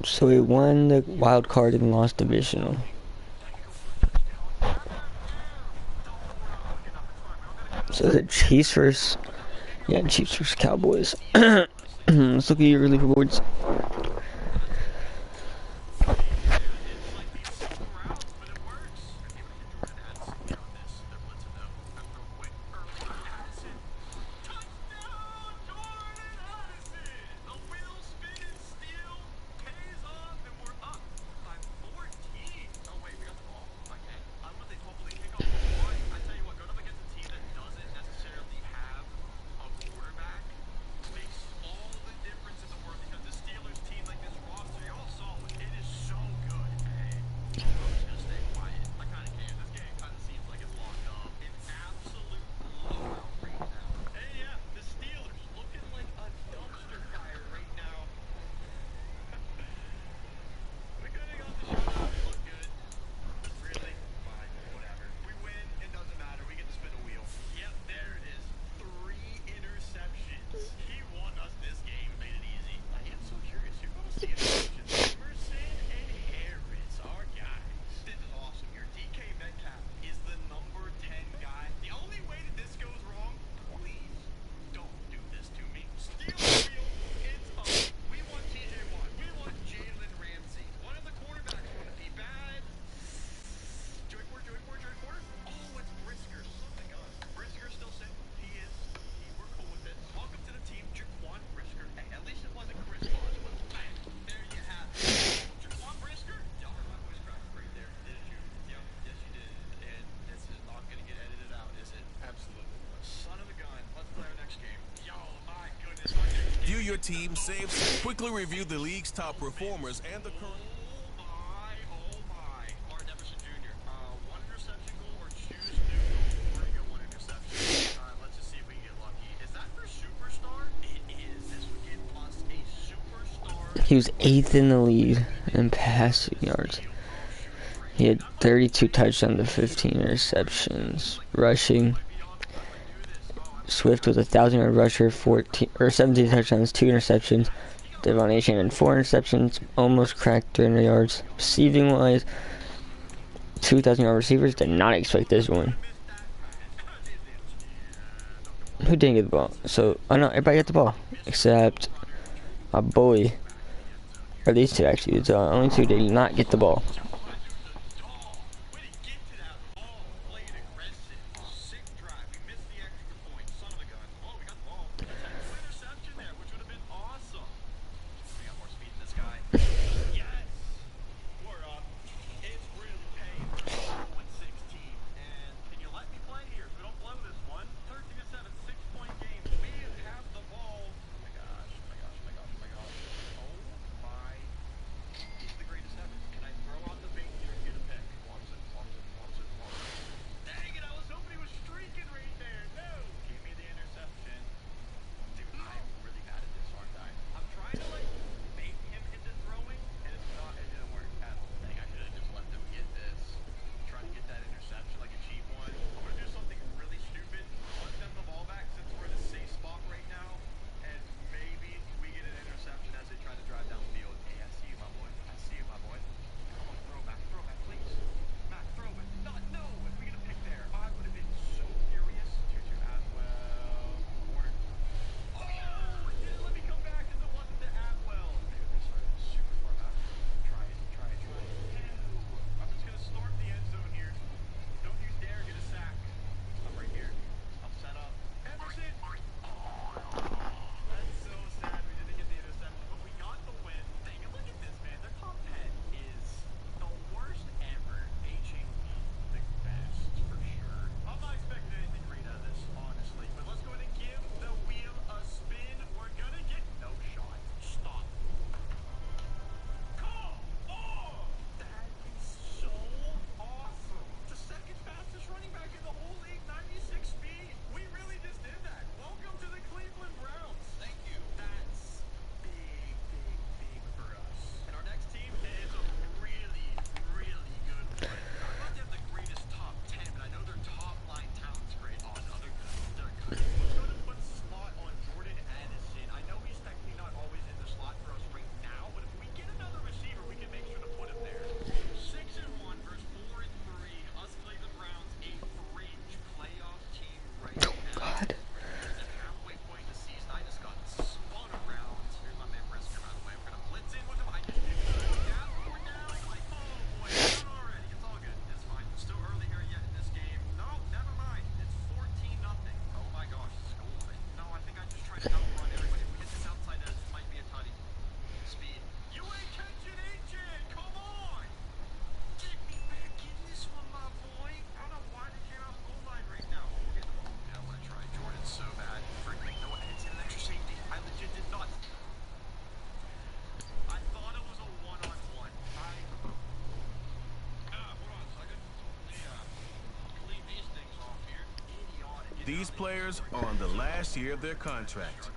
So we won the wild card and lost divisional. So the Chiefs versus, yeah, Chiefs versus Cowboys. Let's look at your early rewards. View your team saves. Quickly review the league's top performers and the current. He was 8th in the league in passing yards. He had 32 touchdowns to 15 interceptions. Rushing, Swift was a 1,000-yard rusher, 17 touchdowns, 2 interceptions. Devon A. Shannon, 4 interceptions, almost cracked 300 yards. Receiving wise, 2,000-yard receivers. Did not expect this one. Who didn't get the ball? So, oh no, everybody got the ball except my boy. Or these two actually. The only two did not get the ball. These players are on the last year of their contract.